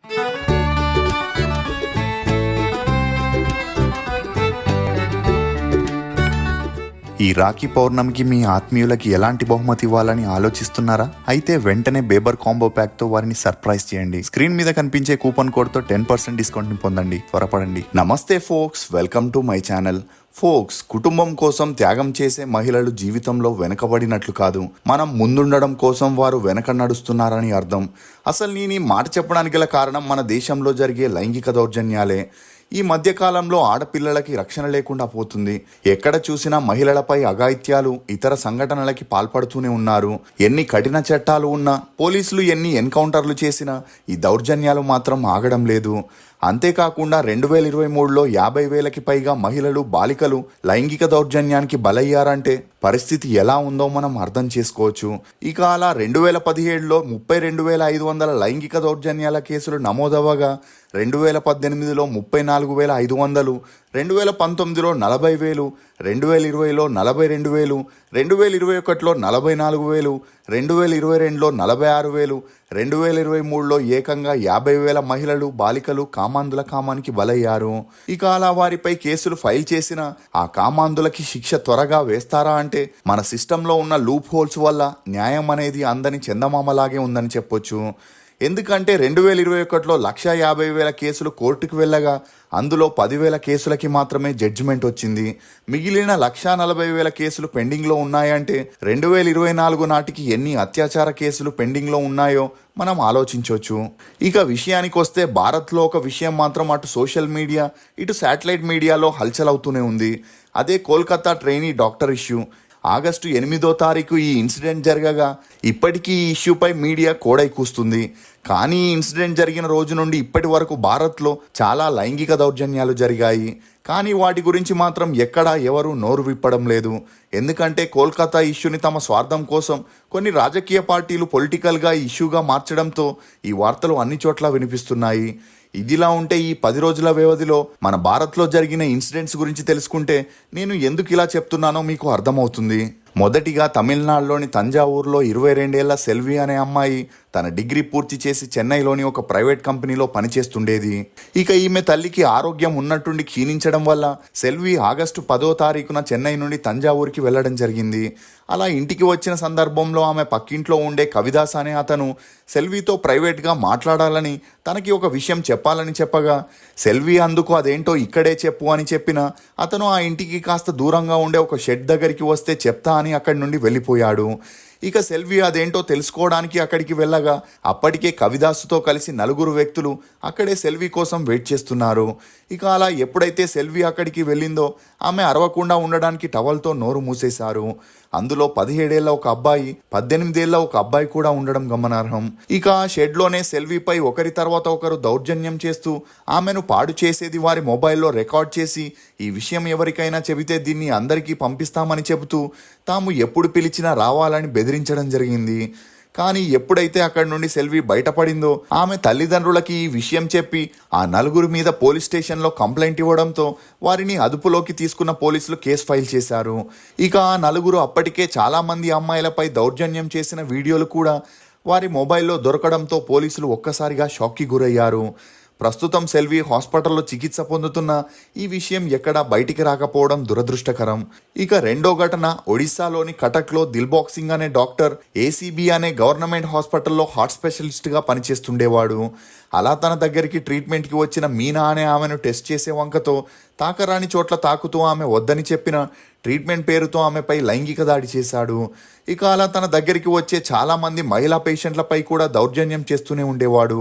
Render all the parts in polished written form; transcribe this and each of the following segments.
ఈ రాఖీ పౌర్ణమికి మీ ఆత్మీయులకి ఎలాంటి బహుమతి ఇవ్వాలని ఆలోచిస్తున్నారా? అయితే వెంటనే బేబర్ కాంబో ప్యాక్ తో వారిని సర్ప్రైజ్ చేయండి. స్క్రీన్ మీద కనిపించే కూపన్ కోడ్ తో 10% డిస్కౌంట్ ని పొందండి. త్వరపడండి. నమస్తే folks, welcome to my channel. Folks, కుటుంబం కోసం త్యాగం చేసే మహిళలు జీవితంలో వెనకబడినట్లు కాదు, మనం ముందుండడం కోసం వారు వెనక నడుస్తున్నారని అర్థం. అసలు నేను ఈ మాట చెప్పడానికి గల కారణం మన దేశంలో జరిగే లైంగిక దౌర్జన్యాలే. ఈ మధ్యకాలంలో ఆడపిల్లలకి రక్షణ లేకుండా పోతుంది. ఎక్కడ చూసినా మహిళలపై అఘాయిత్యాలు, ఇతర సంఘటనలకి పాల్పడుతూనే ఉన్నారు. ఎన్ని కఠిన చట్టాలు ఉన్నా, పోలీసులు ఎన్ని ఎన్కౌంటర్లు చేసినా ఈ దౌర్జన్యాలు మాత్రం ఆగడం లేదు. అంతేకాకుండా 2023లో 50,000కి పైగా మహిళలు, బాలికలు లైంగిక దౌర్జన్యానికి బలయ్యారంటే పరిస్థితి ఎలా ఉందో మనం అర్థం చేసుకోవచ్చు. ఇక అలా 2017లో 32,500 లైంగిక దౌర్జన్యాల కేసులు నమోదవగా 2018లో 34,500, 2019లో 40,000, 2020లో 42,000, 2021లో 44,000, 2022లో 46,000, 2023లో ఏకంగా 50,000 మహిళలు, బాలికలు కామాంధుల కామానికి బలయ్యారు. ఇక అలా వారిపై కేసులు ఫైల్ చేసిన ఆ కామాంధులకి శిక్ష త్వరగా వేస్తారా అంటే మన సిస్టంలో ఉన్న లూప్ హోల్స్ వల్ల న్యాయం అనేది అందని చందమామలాగే ఉందని చెప్పొచ్చు. ఎందుకంటే 2021లో 150,000 కేసులు కోర్టుకు వెళ్ళగా అందులో 10,000 కేసులకి మాత్రమే జడ్జిమెంట్ వచ్చింది. మిగిలిన 140,000 కేసులు పెండింగ్లో ఉన్నాయంటే 2024 నాటికి ఎన్ని అత్యాచార కేసులు పెండింగ్లో ఉన్నాయో మనం ఆలోచించవచ్చు. ఇక విషయానికి వస్తే భారత్లో ఒక విషయం మాత్రం అటు సోషల్ మీడియా, ఇటు శాటిలైట్ మీడియాలో హల్చల్ అవుతూనే ఉంది. అదే Kolkata trainee doctor issue. August 8వ తారీఖు ఈ ఇన్సిడెంట్ జరగగా ఇప్పటికీ ఈ ఇష్యూపై మీడియా కోడై కూస్తుంది. కానీ ఈ ఇన్సిడెంట్ జరిగిన రోజు నుండి ఇప్పటి వరకు భారత్లో చాలా లైంగిక దౌర్జన్యాలు జరిగాయి. కానీ వాటి గురించి మాత్రం ఎక్కడా ఎవరు నోరు విప్పడం లేదు. ఎందుకంటే కోల్కతా ఇష్యూని తమ స్వార్థం కోసం కొన్ని రాజకీయ పార్టీలు పొలిటికల్గా ఇష్యూగా మార్చడంతో ఈ వార్తలు అన్ని చోట్ల వినిపిస్తున్నాయి. ఇదిలా ఉంటే ఈ 10 రోజుల వ్యవధిలో మన భారత్లో జరిగిన ఇన్సిడెంట్స్ గురించి తెలుసుకుంటే నేను ఎందుకు ఇలా చెప్తున్నానో మీకు అర్థమవుతుంది. మొదటిగా తమిళనాడులోని తంజావూరులో 22 ఏళ్ల సెల్వి అనే అమ్మాయి తన డిగ్రీ పూర్తి చేసి చెన్నైలోని ఒక ప్రైవేట్ కంపెనీలో పనిచేస్తుండేది. ఇక ఈమె తల్లికి ఆరోగ్యం ఉన్నట్టుండి క్షీణించడం వల్ల సెల్వి ఆగస్టు 10వ తారీఖున చెన్నై నుండి తంజావూరుకి వెళ్లడం జరిగింది. అలా ఇంటికి వచ్చిన సందర్భంలో ఆమె పక్కింట్లో ఉండే కవిదాస్ అనే అతను సెల్వితో ప్రైవేట్గా మాట్లాడాలని, తనకి ఒక విషయం చెప్పాలని చెప్పగా సెల్వి అందుకు అదేంటో ఇక్కడే చెప్పు అని చెప్పిన అతను ఆ ఇంటికి కాస్త దూరంగా ఉండే ఒక షెడ్ దగ్గరికి వస్తే చెప్తా అని అక్కడి నుండి వెళ్ళిపోయాడు. ఇక సెల్వి అదేంటో తెలుసుకోవడానికి అక్కడికి వెళ్ళగా అప్పటికే కవిదాసుతో కలిసి 4 వ్యక్తులు అక్కడే సెల్వి కోసం వెయిట్ చేస్తున్నారు. ఇక అలా ఎప్పుడైతే సెల్వి అక్కడికి వెళ్ళిందో ఆమె అరవకుండా ఉండడానికి టవల్తో నోరు మూసేశారు. అందులో 17 ఏళ్ల ఒక అబ్బాయి, 18 ఏళ్ల ఒక అబ్బాయి కూడా ఉండడం గమనార్హం. ఇక ఆ షెడ్లోనే సెల్విపై ఒకరి తర్వాత ఒకరు దౌర్జన్యం చేస్తూ ఆమెను పాడు చేసేది వారి మొబైల్లో రికార్డ్ చేసి ఈ విషయం ఎవరికైనా చెబితే దీన్ని అందరికీ పంపిస్తామని చెబుతూ తాము ఎప్పుడు పిలిచినా రావాలని బెదిరించడం జరిగింది. కానీ ఎప్పుడైతే అక్కడి నుండి సెల్వి బయటపడిందో ఆమె తల్లిదండ్రులకి ఈ విషయం చెప్పి ఆ 4 మీద పోలీస్ స్టేషన్లో కంప్లైంట్ ఇవ్వడంతో వారిని అదుపులోకి తీసుకున్న పోలీసులు కేసు ఫైల్ చేశారు. ఇక ఆ 4 అప్పటికే చాలామంది అమ్మాయిలపై దౌర్జన్యం చేసిన వీడియోలు కూడా వారి మొబైల్లో దొరకడంతో పోలీసులు ఒక్కసారిగా షాక్కి గురయ్యారు. ప్రస్తుతం సెల్వి హాస్పిటల్లో చికిత్స పొందుతున్న ఈ విషయం ఎక్కడా బయటికి రాకపోవడం దురదృష్టకరం. ఇక రెండో ఘటన ఒడిశాలోని కటక్లో దిల్బాగ్ సింగ్ అనే డాక్టర్ ఏసీబీ అనే గవర్నమెంట్ హాస్పిటల్లో హార్ట్ స్పెషలిస్ట్గా పనిచేస్తుండేవాడు. అలా తన దగ్గరికి ట్రీట్మెంట్కి వచ్చిన మీనా అనే ఆమెను టెస్ట్ చేసే వంకతో తాకరాని చోట్ల తాకుతూ ఆమె వద్దని చెప్పిన ట్రీట్మెంట్ పేరుతో ఆమెపై లైంగిక దాడి చేశాడు. ఇక అలా తన దగ్గరికి వచ్చే చాలామంది మహిళా పేషెంట్లపై కూడా దౌర్జన్యం చేస్తూనే ఉండేవాడు.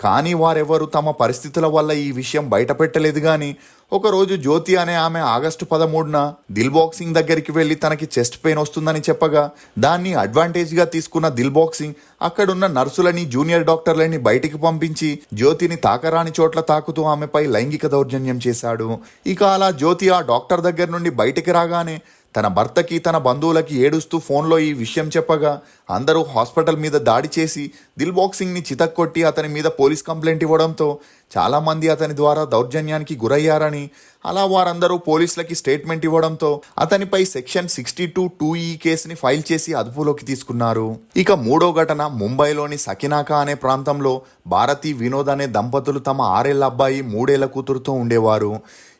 కానీ వారెవరూ తమ పరిస్థితుల వల్ల ఈ విషయం బయట పెట్టలేదు. కానీ ఒకరోజు జ్యోతి అనే ఆమె ఆగస్టు 13న దిల్బాగ్ సింగ్ దగ్గరికి వెళ్ళి తనకి చెస్ట్ పెయిన్ వస్తుందని చెప్పగా దాన్ని అడ్వాంటేజ్గా తీసుకున్న దిల్బాగ్ సింగ్ అక్కడున్న నర్సులని, జూనియర్ డాక్టర్లని బయటికి పంపించి జ్యోతిని తాకరాని చోట్ల తాకుతూ ఆమెపై లైంగిక దౌర్జన్యం చేశాడు. ఇక అలా జ్యోతి ఆ డాక్టర్ దగ్గర నుండి బయటికి రాగానే తన భర్తకి, తన బంధువులకి ఏడుస్తూ ఫోన్లో ఈ విషయం చెప్పగా అందరూ హాస్పిటల్ మీద దాడి చేసి దిల్బాగ్ సింగ్ని చితక్కొట్టి అతని మీద పోలీస్ కంప్లైంట్ ఇవ్వడంతో చాలామంది అతని ద్వారా దౌర్జన్యానికి గురయ్యారని, అలా వారందరూ పోలీసులకి స్టేట్మెంట్ ఇవ్వడంతో అతనిపై సెక్షన్ 62(2)E కేసుని ఫైల్ చేసి అదుపులోకి తీసుకున్నారు. ఇక మూడో ఘటన ముంబైలోని సకినాకా అనే ప్రాంతంలో భారతి వినోద్ అనే దంపతులు తమ 6 ఏళ్ల అబ్బాయి 3 ఏళ్ల కూతురుతో ఉండేవారు.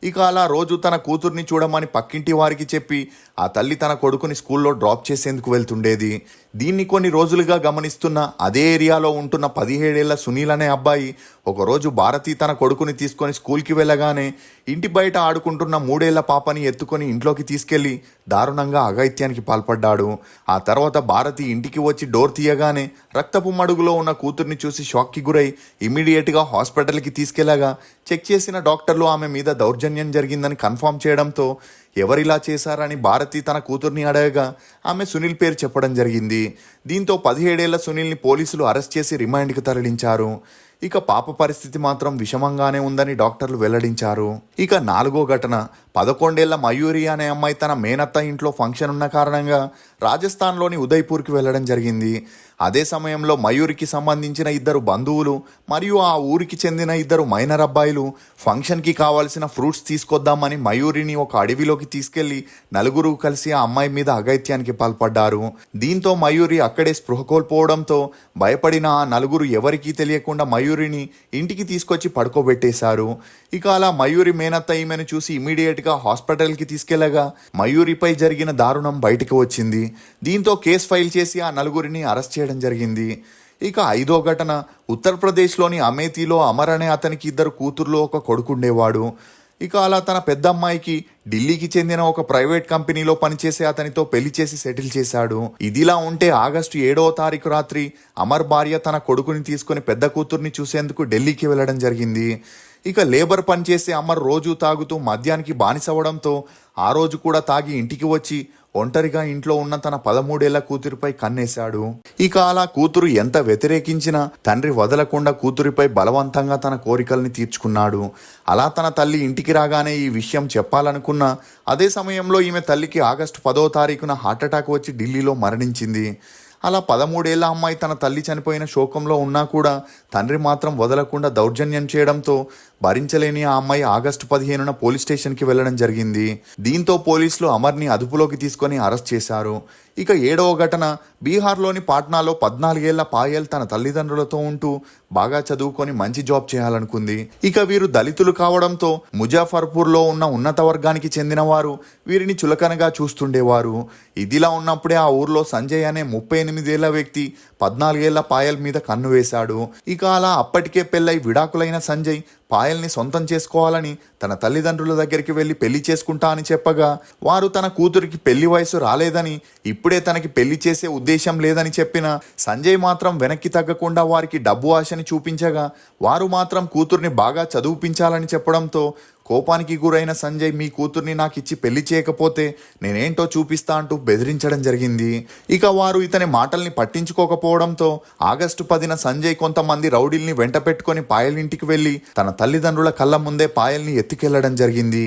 ఇక అలా రోజు తన కూతుర్ని చూడమని పక్కింటి వారికి చెప్పి ఆ తల్లి తన కొడుకుని స్కూల్లో డ్రాప్ చేసేందుకు వెళ్తుండేది. దీన్ని కొన్ని రోజులుగా గమనిస్తున్న అదే ఏరియాలో ఉంటున్న 17 ఏళ్ల సునీల్ అనే అబ్బాయి ఒకరోజు భారతి తన కొడుకుని తీసుకొని స్కూల్కి వెళ్ళగానే ఇంటి బయట ఆడుకుంటున్న 3 ఏళ్ల పాపని ఎత్తుకొని ఇంట్లోకి తీసుకెళ్లి దారుణంగా అఘాయిత్యానికి పాల్పడ్డాడు. ఆ తర్వాత భారతి ఇంటికి వచ్చి డోర్ తీయగానే రక్తపు మడుగులో ఉన్న కూతుర్ని చూసి షాక్కి గురై ఇమ్మీడియట్గా హాస్పిటల్కి తీసుకెళ్లగా చెక్ చేసిన డాక్టర్లు ఆమె మీద దౌర్జన్యం జరిగిందని కన్ఫర్మ్ చేయడంతో ఎవరిలా చేశారని భారతి తన కూతుర్ని అడగగా ఆమె సునీల్ పేరు చెప్పడం జరిగింది. దీంతో 17 ఏళ్ల సునీల్ని పోలీసులు అరెస్ట్ చేసి రిమాండ్కి తరలించారు. ఇక పాప పరిస్థితి మాత్రం విషమంగానే ఉందని డాక్టర్లు వెల్లడించారు. ఇక నాలుగో ఘటన 11 ఏళ్ల మయూరి అనే అమ్మాయి తన మేనత్త ఇంట్లో ఫంక్షన్ ఉన్న కారణంగా రాజస్థాన్లోని ఉదయ్పూర్కి వెళ్ళడం జరిగింది. అదే సమయంలో మయూరికి సంబంధించిన 2 బంధువులు మరియు ఆ ఊరికి చెందిన 2 మైనర్ అబ్బాయిలు ఫంక్షన్కి కావాల్సిన ఫ్రూట్స్ తీసుకొద్దామని మయూరిని ఒక అడవిలోకి తీసుకెళ్లి నలుగురు కలిసి ఆ అమ్మాయి మీద అఘాయిత్యానికి పాల్పడ్డారు. దీంతో మయూరి అక్కడే స్పృహ కోల్పోవడంతో భయపడిన ఆ నలుగురు ఎవరికీ తెలియకుండా మయూరిని ఇంటికి తీసుకొచ్చి పడుకోబెట్టేశారు. ఇక అలా మయూరి మేనత్త ఈమెను చూసి ఇమీడియట్గా హాస్పిటల్కి తీసుకెళ్లగా మయూరిపై జరిగిన దారుణం బయటకు వచ్చింది. దీంతో కేసు ఫైల్ చేసి ఆ నలుగురిని అరెస్ట్ చేయడం జరిగింది. ఇక ఐదో ఘటన ఉత్తరప్రదేశ్లోని అమేథీలో అమర్ అనే అతనికి 2 కూతుర్లు ఒక కొడుకుండేవాడు. ఇక అలా తన పెద్ద అమ్మాయికి ఢిల్లీకి చెందిన ఒక ప్రైవేట్ కంపెనీలో పనిచేసే అతనితో పెళ్లి చేసి సెటిల్ చేశాడు. ఇదిలా ఉంటే ఆగస్టు 7వ తారీఖు రాత్రి అమర్ భార్య తన కొడుకుని తీసుకుని పెద్ద కూతుర్ని చూసేందుకు ఢిల్లీకి వెళ్లడం జరిగింది. ఇక లేబర్ పనిచేసే అమర్ రోజు తాగుతూ మద్యానికి బానిసవడంతో ఆ రోజు కూడా తాగి ఇంటికి వచ్చి ఒంటరిగా ఇంట్లో ఉన్న తన 13 ఏళ్ల కూతురిపై కన్నేశాడు. ఇక అలా కూతురు ఎంత వ్యతిరేకించినా తండ్రి వదలకుండా కూతురిపై బలవంతంగా తన కోరికల్ని తీర్చుకున్నాడు. అలా తన తల్లి ఇంటికి రాగానే ఈ విషయం చెప్పాలనుకున్నా అదే సమయంలో ఈమె తల్లికి ఆగస్టు 10వ తారీఖున హార్ట్అటాక్ వచ్చి ఢిల్లీలో మరణించింది. అలా 13 ఏళ్ల అమ్మాయి తన తల్లి చనిపోయిన శోకంలో ఉన్నా కూడా తండ్రి మాత్రం వదలకుండా దౌర్జన్యం చేయడంతో భరించలేని ఆ అమ్మాయి ఆగస్టు 15న పోలీస్ స్టేషన్కి వెళ్లడం జరిగింది. దీంతో పోలీసులు అమర్ని అదుపులోకి తీసుకొని అరెస్ట్ చేశారు. ఇక 7వ ఘటన బీహార్లోని పాట్నాలో 14 ఏళ్ల పాయల్ తన తల్లిదండ్రులతో ఉంటూ బాగా చదువుకొని మంచి జాబ్ చేయాలనుకుంది. ఇక వీరు దళితులు కావడంతో ముజాఫర్పూర్లో ఉన్న ఉన్నత వర్గానికి చెందిన వారు వీరిని చులకనగా చూస్తుండేవారు. ఇదిలా ఉన్నప్పుడే ఆ ఊర్లో సంజయ్ అనే 38 ఏళ్ల వ్యక్తి 14 ఏళ్ల పాయల్ మీద కన్ను వేశాడు. ఇక అలా అప్పటికే పెళ్ళై విడాకులైన సంజయ్ పాయల్ని సొంతం చేసుకోవాలని తన తల్లిదండ్రుల దగ్గరికి వెళ్లి పెళ్లి చేసుకుంటా అని చెప్పగా వారు తన కూతురికి పెళ్లి వయసు రాలేదని ఇప్పుడే తనకి పెళ్లి చేసే ఉద్దేశం లేదని చెప్పిన సంజయ్ మాత్రం వెనక్కి తగ్గకుండా వారికి డబ్బు ఆశని చూపించగా వారు మాత్రం కూతుర్ని బాగా చదివించాలని చెప్పడంతో కోపానికి గురైన సంజయ్ మీ కూతుర్ని నాకు ఇచ్చి పెళ్లి చేయకపోతే నేనేంటో చూపిస్తా అంటూ బెదిరించడం జరిగింది. ఇక వారు ఇతని మాటల్ని పట్టించుకోకపోవడంతో ఆగస్టు 10న సంజయ్ కొంతమంది రౌడీల్ని వెంట పెట్టుకొని పాయల్ ఇంటికి వెళ్లి తన తల్లిదండ్రుల కళ్ళ ముందే పాయల్ని ఎత్తుకెళ్లడం జరిగింది.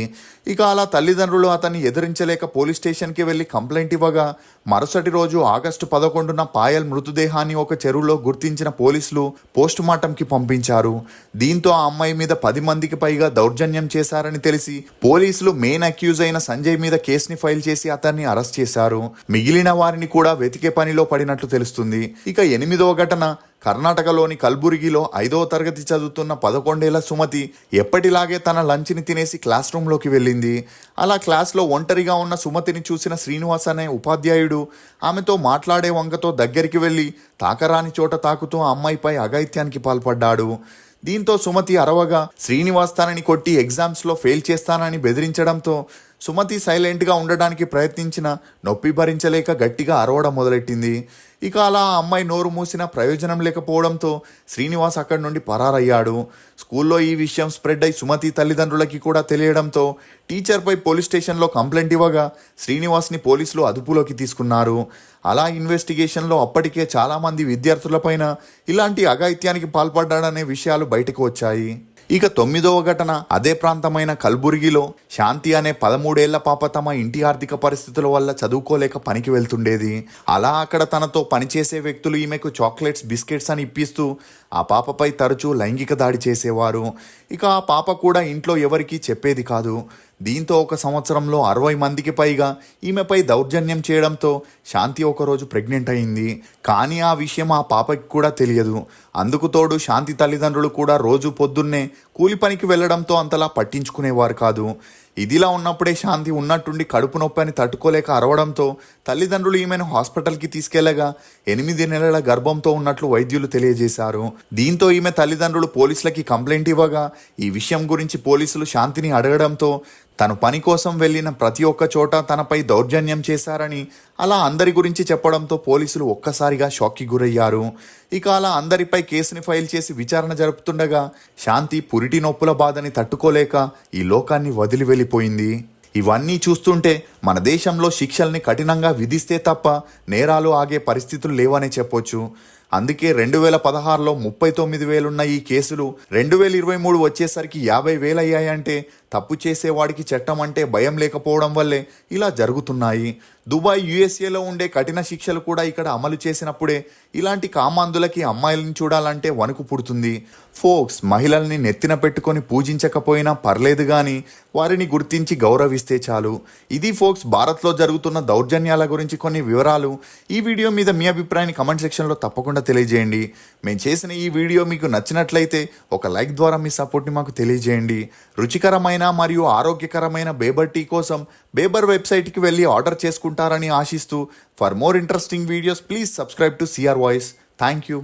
ఇక అలా తల్లిదండ్రులు అతన్ని ఎదిరించలేక పోలీస్ స్టేషన్కి వెళ్లి కంప్లైంట్ ఇవ్వగా మరుసటి రోజు ఆగస్టు 11న పాయల్ మృతదేహాన్ని ఒక చెరువులో గుర్తించిన పోలీసులు పోస్ట్ మార్టంకి పంపించారు. దీంతో ఆ అమ్మాయి మీద 10 మందికి పైగా దౌర్జన్యం చేశారని తెలిసి పోలీసులు మెయిన్ అక్యూజ్ అయిన సంజయ్ మీద కేసుని ఫైల్ చేసి అతన్ని అరెస్ట్ చేశారు. మిగిలిన వారిని కూడా వెతికే పనిలో పడినట్లు తెలుస్తుంది. ఇక 8వ ఘటన కర్ణాటకలోని కల్బుర్గిలో 5వ తరగతి చదువుతున్న 11 ఏళ్ల సుమతి ఎప్పటిలాగే తన లంచ్ని తినేసి క్లాస్ రూమ్లోకి వెళ్ళింది. అలా క్లాస్లో ఒంటరిగా ఉన్న సుమతిని చూసిన శ్రీనివాస్ అనే ఉపాధ్యాయుడు ఆమెతో మాట్లాడే వంకతో దగ్గరికి వెళ్ళి తాకరాని చోట తాకుతూ ఆ అమ్మాయిపై అఘాయిత్యానికి పాల్పడ్డాడు. దీంతో సుమతి అరవగా శ్రీనివాస్ తనని కొట్టి ఎగ్జామ్స్లో ఫెయిల్ చేస్తానని బెదిరించడంతో సుమతి సైలెంట్గా ఉండడానికి ప్రయత్నించిన నొప్పి భరించలేక గట్టిగా అరవడం మొదలెట్టింది. ఇక అలా ఆ అమ్మాయి నోరు మూసిన ప్రయోజనం లేకపోవడంతో శ్రీనివాస్ అక్కడి నుండి పరారయ్యాడు. స్కూల్లో ఈ విషయం స్ప్రెడ్ అయి సుమతి తల్లిదండ్రులకి కూడా తెలియడంతో టీచర్పై పోలీస్ స్టేషన్లో కంప్లైంట్ ఇవ్వగా శ్రీనివాస్ని పోలీసులు అదుపులోకి తీసుకున్నారు. అలా ఇన్వెస్టిగేషన్లో అప్పటికే చాలామంది విద్యార్థులపైన ఇలాంటి అఘాయిత్యానికి పాల్పడ్డాడనే విషయాలు బయటకు వచ్చాయి. ఇక 9వ ఘటన అదే ప్రాంతమైన కల్బుర్గిలో శాంతి అనే 13 ఏళ్ల పాప తమ ఇంటి ఆర్థిక పరిస్థితుల వల్ల చదువుకోలేక పనికి వెళ్తుండేది. అలా అక్కడ తనతో పనిచేసే వ్యక్తులు ఈమెకు చాక్లెట్స్ బిస్కెట్స్ అని ఇప్పిస్తూ ఆ పాపపై తరచూ లైంగిక దాడి చేసేవారు. ఇక ఆ పాప కూడా ఇంట్లో ఎవరికీ చెప్పేది కాదు. దీంతో ఒక సంవత్సరంలో 60 మందికి పైగా ఈమెపై దౌర్జన్యం చేయడంతో శాంతి ఒకరోజు ప్రెగ్నెంట్ అయింది. కానీ ఆ విషయం ఆ పాపకి కూడా తెలియదు. అందుకు తోడు శాంతి తల్లిదండ్రులు కూడా రోజు పొద్దున్నే కూలి పనికి వెళ్లడంతో అంతలా పట్టించుకునేవారు కాదు. ఇదిలా ఉన్నప్పుడే శాంతి ఉన్నట్టుండి కడుపు నొప్పి అని తట్టుకోలేక అరవడంతో తల్లిదండ్రులు ఈమెను హాస్పిటల్కి తీసుకెళ్లగా 8 నెలల గర్భంతో ఉన్నట్లు వైద్యులు తెలియజేశారు. దీంతో ఈమె తల్లిదండ్రులు పోలీసులకి కంప్లైంట్ ఇవ్వగా ఈ విషయం గురించి పోలీసులు శాంతిని అడగడంతో తను పని కోసం వెళ్ళిన ప్రతి ఒక్క చోట తనపై దౌర్జన్యం చేశారని అలా అందరి గురించి చెప్పడంతో పోలీసులు ఒక్కసారిగా షాక్కి గురయ్యారు. ఇక అలా అందరిపై కేసుని ఫైల్ చేసి విచారణ జరుపుతుండగా శాంతి పురిటి నొప్పుల బాధని తట్టుకోలేక ఈ లోకాన్ని వదిలి వెళ్ళిపోయింది. ఇవన్నీ చూస్తుంటే మన దేశంలో శిక్షల్ని కఠినంగా విధిస్తే తప్ప నేరాలు ఆగే పరిస్థితులు లేవనే చెప్పొచ్చు. అందుకే 2016లో 39,000 ఈ కేసులు 2023 వచ్చేసరికి 50,000 అయ్యాయంటే తప్పు చేసేవాడికి చట్టం అంటే భయం లేకపోవడం వల్లే ఇలా జరుగుతున్నాయి. దుబాయ్, యుఎస్ఏలో ఉండే కఠిన శిక్షలు కూడా ఇక్కడ అమలు చేసినప్పుడే ఇలాంటి కామాంధులకి అమ్మాయిలను చూడాలంటే వణుకు పుడుతుంది. ఫోక్స్ మహిళల్ని నెత్తిన పెట్టుకొని పూజించకపోయినా పర్లేదు కానీ వారిని గుర్తించి గౌరవిస్తే చాలు. ఇది ఫోక్స్ భారత్లో జరుగుతున్న దౌర్జన్యాల గురించి కొన్ని వివరాలు. ఈ వీడియో మీద మీ అభిప్రాయాన్ని కమెంట్ సెక్షన్లో తప్పకుండా తెలియజేయండి. మేము చేసిన ఈ వీడియో మీకు నచ్చినట్లయితే ఒక లైక్ ద్వారా మీ సపోర్ట్ని మాకు తెలియజేయండి. రుచికరమైన మరియు ఆరోగ్యకరమైన బేబర్ టీ కోసం బేబర్ వెబ్సైట్కి వెళ్ళి ఆర్డర్ చేసుకుంటారని ఆశిస్తూ for more interesting videos please subscribe to CR voice. Thank you.